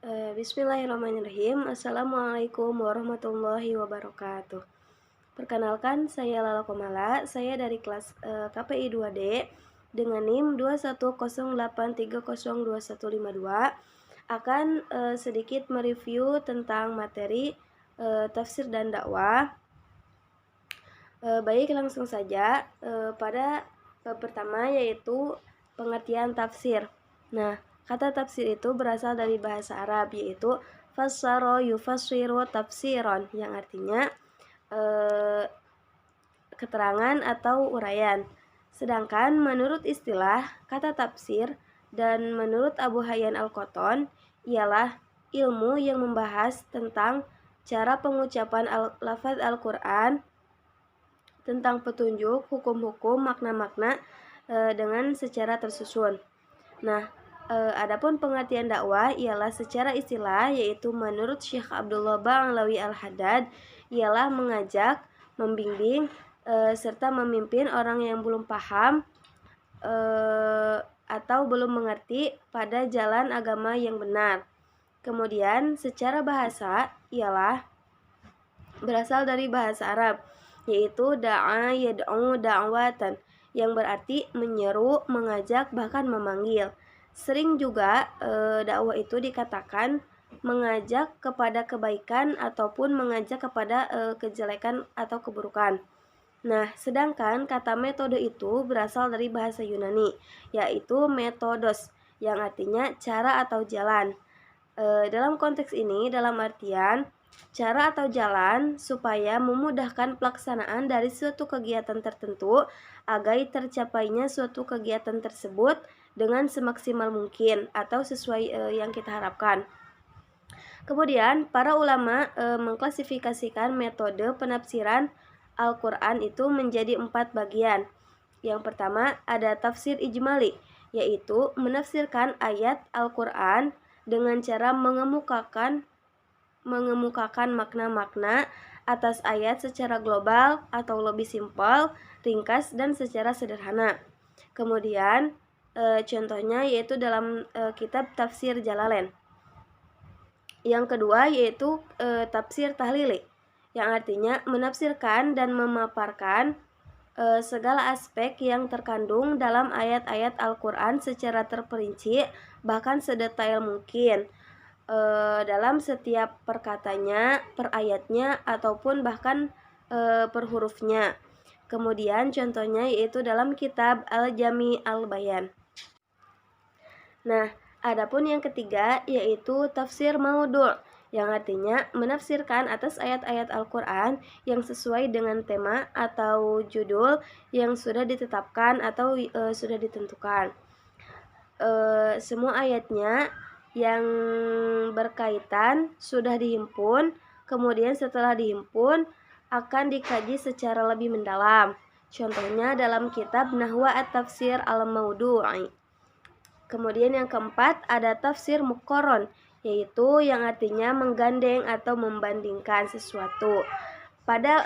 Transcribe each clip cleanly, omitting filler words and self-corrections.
Bismillahirrahmanirrahim. Assalamualaikum warahmatullahi wabarakatuh. Perkenalkan, saya Lala Komala. Saya dari kelas KPI 2D dengan NIM 21083021152 akan sedikit mereview tentang materi tafsir dan dakwah. Baik, langsung saja pada bab pertama, yaitu pengertian tafsir. Nah, kata tafsir itu berasal dari bahasa Arab, yaitu fassara yufassiru tafsiron, yang artinya keterangan atau uraian. Sedangkan menurut istilah kata tafsir dan menurut Abu Hayyan Al-Qattan ialah ilmu yang membahas tentang cara pengucapan lafaz Al-Qur'an, tentang petunjuk, hukum-hukum, makna-makna dengan secara tersusun. Nah, adapun pengertian dakwah ialah secara istilah, yaitu menurut Syekh Abdullah Ba'alawi Al-Haddad ialah mengajak, membimbing, serta memimpin orang yang belum paham atau belum mengerti pada jalan agama yang benar. Kemudian secara bahasa ialah berasal dari bahasa Arab, yaitu da'a yad'u da'watan, yang berarti menyeru, mengajak, bahkan memanggil. Sering juga dakwah itu dikatakan mengajak kepada kebaikan ataupun mengajak kepada kejelekan atau keburukan. Nah, sedangkan kata metode itu berasal dari bahasa Yunani, yaitu metodos, yang artinya cara atau jalan. Dalam konteks ini, dalam artian cara atau jalan supaya memudahkan pelaksanaan dari suatu kegiatan tertentu agar tercapainya suatu kegiatan tersebut dengan semaksimal mungkin atau sesuai yang kita harapkan. Kemudian para ulama mengklasifikasikan metode penafsiran Al-Quran itu menjadi 4 bagian. Yang pertama ada tafsir ijmali, yaitu menafsirkan ayat Al-Quran dengan cara mengemukakan makna-makna atas ayat secara global atau lebih simpel, ringkas, dan secara sederhana. Kemudian contohnya yaitu dalam kitab Tafsir Jalalain. Yang kedua yaitu tafsir tahlili, yang artinya menafsirkan dan memaparkan segala aspek yang terkandung dalam ayat-ayat Al-Quran secara terperinci, bahkan sedetail mungkin dalam setiap perkatanya, per ayatnya, ataupun bahkan per hurufnya. Kemudian contohnya yaitu dalam kitab Al-Jami Al-Bayan. Nah, adapun yang ketiga yaitu tafsir maudhu', yang artinya menafsirkan atas ayat-ayat Al-Quran yang sesuai dengan tema atau judul yang sudah ditetapkan atau sudah ditentukan. Semua ayatnya yang berkaitan sudah dihimpun, kemudian setelah dihimpun akan dikaji secara lebih mendalam. Contohnya dalam kitab Nahwa At-Tafsir Al-Maudhu'i. Kemudian yang keempat ada tafsir muqarron, yaitu yang artinya menggandeng atau membandingkan sesuatu. Pada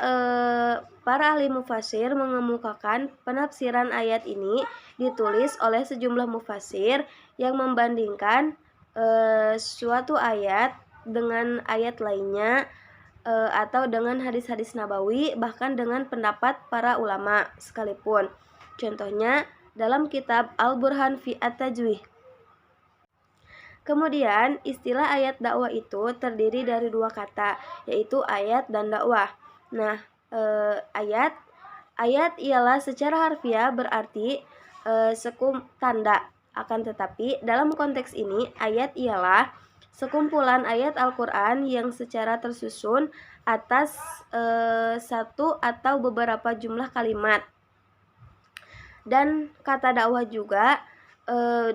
para ahli mufasir mengemukakan penafsiran ayat ini ditulis oleh sejumlah mufasir yang membandingkan suatu ayat dengan ayat lainnya atau dengan hadis-hadis nabawi, bahkan dengan pendapat para ulama sekalipun. Contohnya dalam kitab Al-Burhan fi At-Tajwih. Kemudian istilah ayat dakwah itu terdiri dari 2 kata, yaitu ayat dan dakwah. Nah, ayat ialah secara harfiah berarti sekum tanda. Akan tetapi dalam konteks ini ayat ialah sekumpulan ayat Al-Quran yang secara tersusun atas satu atau beberapa jumlah kalimat. Dan kata dakwah juga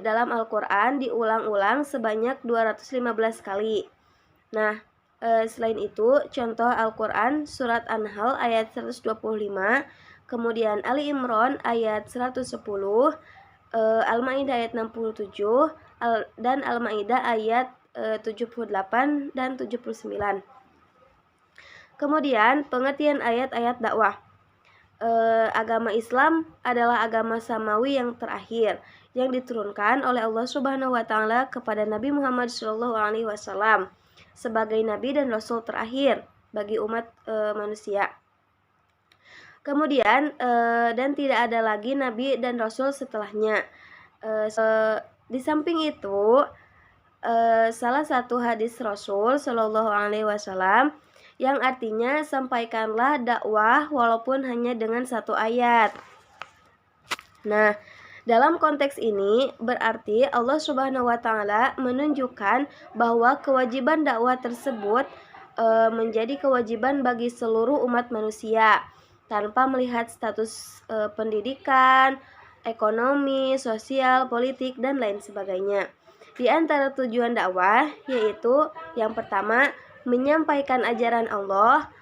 dalam Al-Quran diulang-ulang sebanyak 215 kali. Nah, selain itu contoh Al-Quran surat An-Nahl ayat 125, kemudian Ali Imran ayat 110, Al-Maidah ayat 67, dan Al-Maidah ayat 78 dan 79. Kemudian pengertian ayat-ayat dakwah. agama Islam adalah agama samawi yang terakhir yang diturunkan oleh Allah Subhanahu wa taala kepada Nabi Muhammad SAW sebagai nabi dan rasul terakhir bagi umat manusia. Kemudian dan tidak ada lagi nabi dan rasul setelahnya. Di samping itu, salah satu hadis Rasul Shallallahu Alaihi Wasallam yang artinya sampaikanlah dakwah walaupun hanya dengan satu ayat. Nah, dalam konteks ini berarti Allah Subhanahu wa taala menunjukkan bahwa kewajiban dakwah tersebut menjadi kewajiban bagi seluruh umat manusia tanpa melihat status pendidikan, ekonomi, sosial, politik, dan lain sebagainya. Di antara tujuan dakwah yaitu yang pertama menyampaikan ajaran Allah,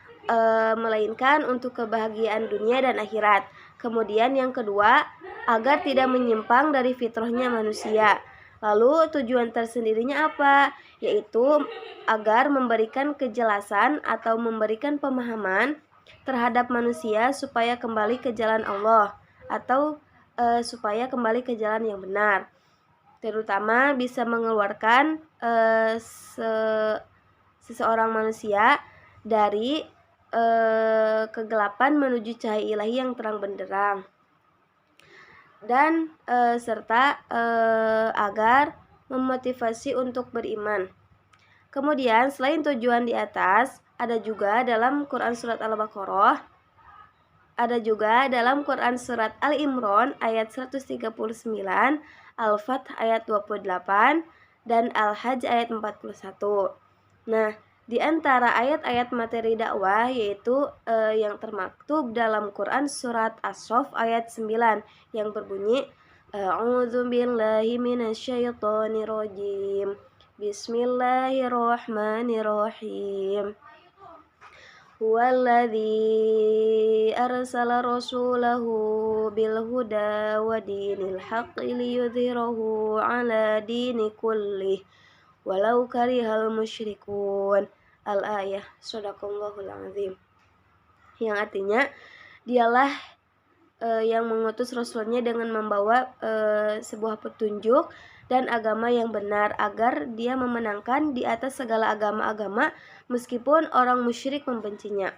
melainkan untuk kebahagiaan dunia dan akhirat. Kemudian yang kedua, agar tidak menyimpang dari fitrahnya manusia. Lalu tujuan tersendirinya apa? Yaitu agar memberikan kejelasan atau memberikan pemahaman terhadap manusia supaya kembali ke jalan Allah atau supaya kembali ke jalan yang benar. Terutama bisa mengeluarkan seseorang manusia dari kegelapan menuju cahaya ilahi yang terang benderang, dan serta agar memotivasi untuk beriman. Kemudian selain tujuan di atas, ada juga dalam Quran surat Al-Baqarah, ada juga dalam Quran surat Al-Imran ayat 139, Al-Fath ayat 28, dan Al-Hajj ayat 41. Nah, di antara ayat-ayat materi dakwah yaitu yang termaktub dalam Quran surat As-Saff ayat 9 yang berbunyi A'udzu billahi minasyaitonir rajim. Bismillahirrahmanirrahim. Huwallazi arsala rasulahu bil huda wa dinil haqqi liyudhhirahu 'ala dini kullih walau karihal musyrikun. Al-ayah. Shadaqallahul azim. Yang artinya dialah yang mengutus rasulnya dengan membawa sebuah petunjuk dan agama yang benar agar dia memenangkan di atas segala agama-agama meskipun orang musyrik membencinya.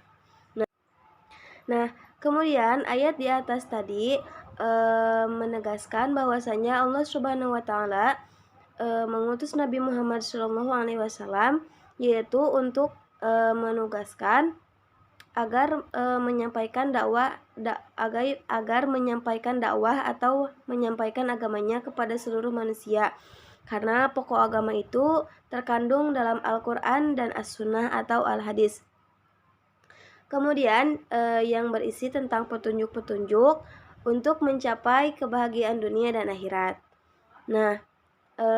Nah, kemudian ayat di atas tadi menegaskan bahwasanya Allah Subhanahu wa taala mengutus Nabi Muhammad SAW yaitu untuk menugaskan agar menyampaikan dakwah agar menyampaikan dakwah atau menyampaikan agamanya kepada seluruh manusia, karena pokok agama itu terkandung dalam Al-Quran dan As-Sunnah atau Al-Hadis. Kemudian yang berisi tentang petunjuk-petunjuk untuk mencapai kebahagiaan dunia dan akhirat. Nah,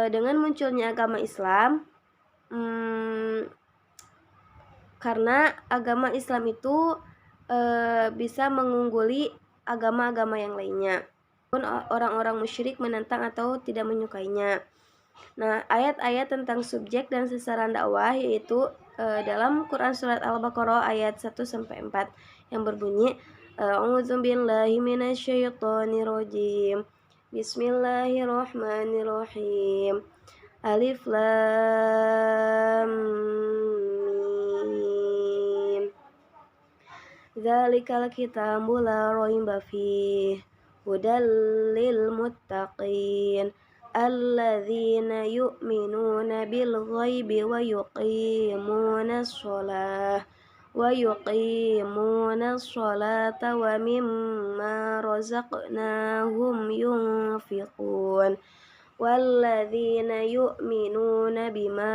dengan munculnya agama Islam, karena agama Islam itu bisa mengungguli agama-agama yang lainnya, pun orang-orang musyrik menentang atau tidak menyukainya. Nah, ayat-ayat tentang subjek dan sasaran dakwah yaitu dalam Quran surat Al-Baqarah ayat 1-4 yang berbunyi A'udzu billahi minasyaitonir rajim. Bismillahirrahmanirrahim. Alif Lam Mim. Dzalikal kitabu la raiba fihi hudal lil muttaqin alladzina yu'minuna bil ghaibi wa yuqimuna sholata wa mimma razaqnahum yunfiqun walladzina yu'minuna bima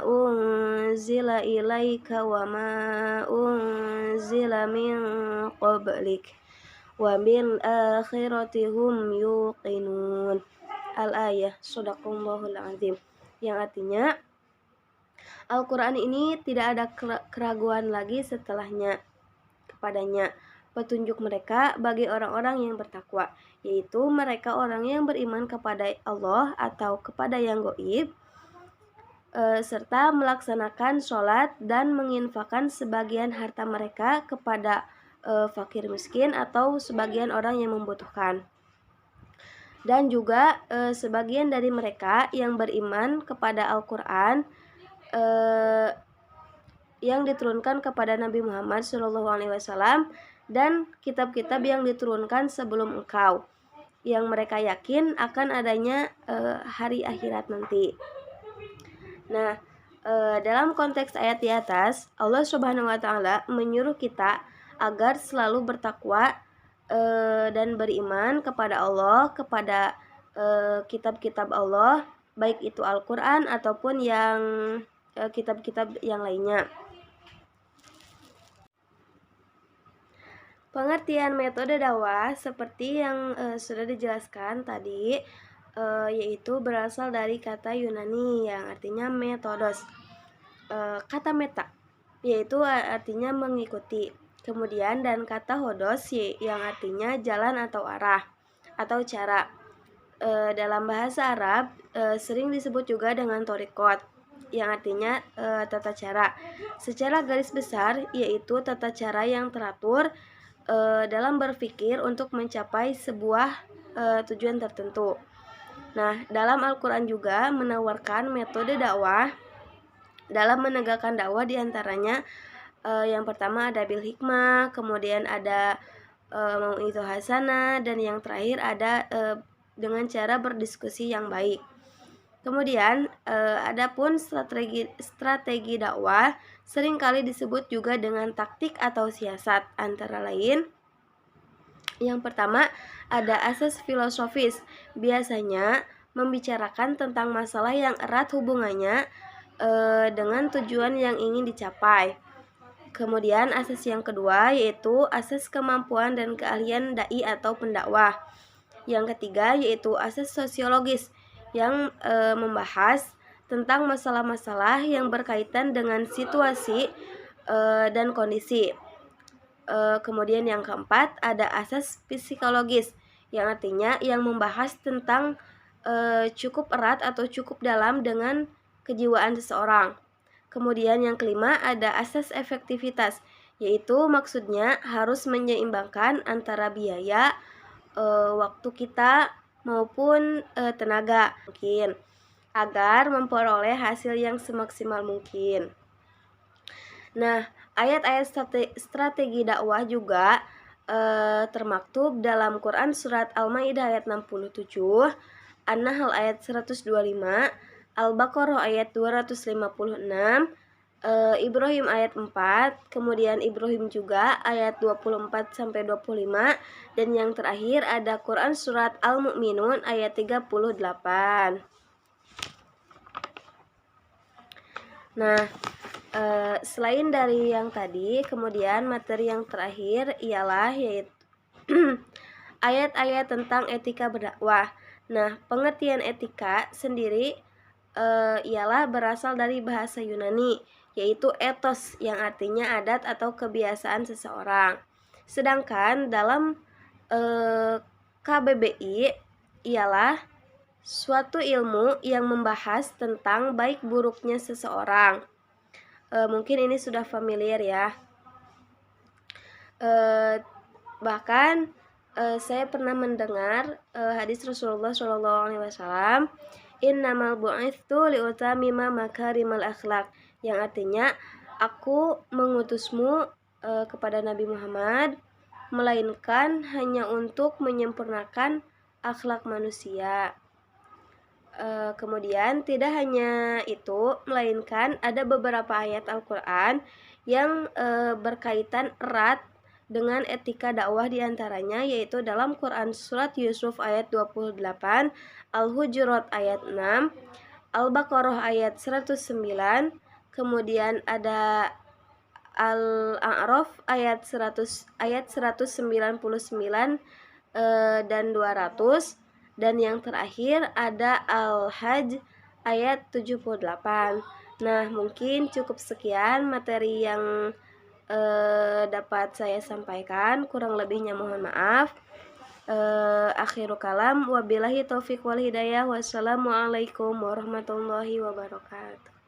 unzila ilaika wa ma unzila min qablik wa bil akhirati hum yuqinun. Al-ayah. Shadaqallahul azim. Yang artinya Al-Quran ini tidak ada keraguan lagi setelahnya kepadanya petunjuk mereka bagi orang-orang yang bertakwa, yaitu mereka orang yang beriman kepada Allah atau kepada yang gaib, serta melaksanakan sholat dan menginfakkan sebagian harta mereka kepada fakir miskin atau sebagian orang yang membutuhkan. Dan juga sebagian dari mereka yang beriman kepada Al-Quran yang diturunkan kepada Nabi Muhammad SAW dan kitab-kitab yang diturunkan sebelum engkau, yang mereka yakin akan adanya hari akhirat nanti. Nah, dalam konteks ayat di atas, Allah Subhanahu wa Ta'ala menyuruh kita agar selalu bertakwa dan beriman kepada Allah, kepada kitab-kitab Allah, baik itu Al-Quran ataupun yang kitab-kitab yang lainnya. Pengertian metode dakwah seperti yang sudah dijelaskan tadi, yaitu berasal dari kata Yunani yang artinya metodos. Kata meta yaitu artinya mengikuti. Kemudian dan kata hodos yang artinya jalan atau arah atau cara. Dalam bahasa Arab sering disebut juga dengan torikot yang artinya tata cara. Secara garis besar yaitu tata cara yang teratur dalam berpikir untuk mencapai sebuah tujuan tertentu. Nah, dalam Al-Quran juga menawarkan metode dakwah dalam menegakkan dakwah, diantaranya yang pertama ada bil hikmah, kemudian ada mau'izah hasanah, dan yang terakhir ada dengan cara berdiskusi yang baik. Kemudian adapun strategi dakwah seringkali disebut juga dengan taktik atau siasat, antara lain yang pertama ada asas filosofis, biasanya membicarakan tentang masalah yang erat hubungannya dengan tujuan yang ingin dicapai. Kemudian asas yang kedua yaitu asas kemampuan dan keahlian dai atau pendakwah. Yang ketiga yaitu asas sosiologis yang membahas tentang masalah-masalah yang berkaitan dengan situasi dan kondisi. Kemudian yang keempat ada asas psikologis yang artinya yang membahas tentang cukup erat atau cukup dalam dengan kejiwaan seseorang. Kemudian yang kelima ada asas efektivitas, yaitu maksudnya harus menyeimbangkan antara biaya, waktu kita maupun tenaga mungkin agar memperoleh hasil yang semaksimal mungkin. Nah, ayat-ayat strategi dakwah juga termaktub dalam Quran surat Al-Maidah ayat 67, An-Nahl ayat 125, Al-Baqarah ayat 256, Ibrahim ayat 4, kemudian Ibrahim juga ayat 24 sampai 25, dan yang terakhir ada Quran surat Al-Mu'minun ayat 38. Nah, selain dari yang tadi, kemudian materi yang terakhir ialah yaitu ayat-ayat tentang etika berdakwah. Nah, pengertian etika sendiri ialah berasal dari bahasa Yunani, yaitu ethos yang artinya adat atau kebiasaan seseorang. Sedangkan dalam KBBI ialah suatu ilmu yang membahas tentang baik buruknya seseorang. Mungkin ini sudah familiar ya. Bahkan saya pernah mendengar hadis Rasulullah SAW, innamal bu'itsu liutamima makarimal akhlak, yang artinya aku mengutusmu kepada Nabi Muhammad melainkan hanya untuk menyempurnakan akhlak manusia. Kemudian tidak hanya itu, melainkan ada beberapa ayat Al-Quran yang berkaitan erat dengan etika dakwah, diantaranya yaitu dalam Quran surat Yusuf ayat 28, Al-Hujurat ayat 6, Al-Baqarah ayat 109, kemudian ada Al-A'raf ayat 199 dan 200, dan yang terakhir ada Al-Hajj ayat 78. Nah, mungkin cukup sekian materi yang dapat saya sampaikan, kurang lebihnya mohon maaf. Akhiru kalam, wabillahi taufiq wal hidayah. Wassalamualaikum warahmatullahi wabarakatuh.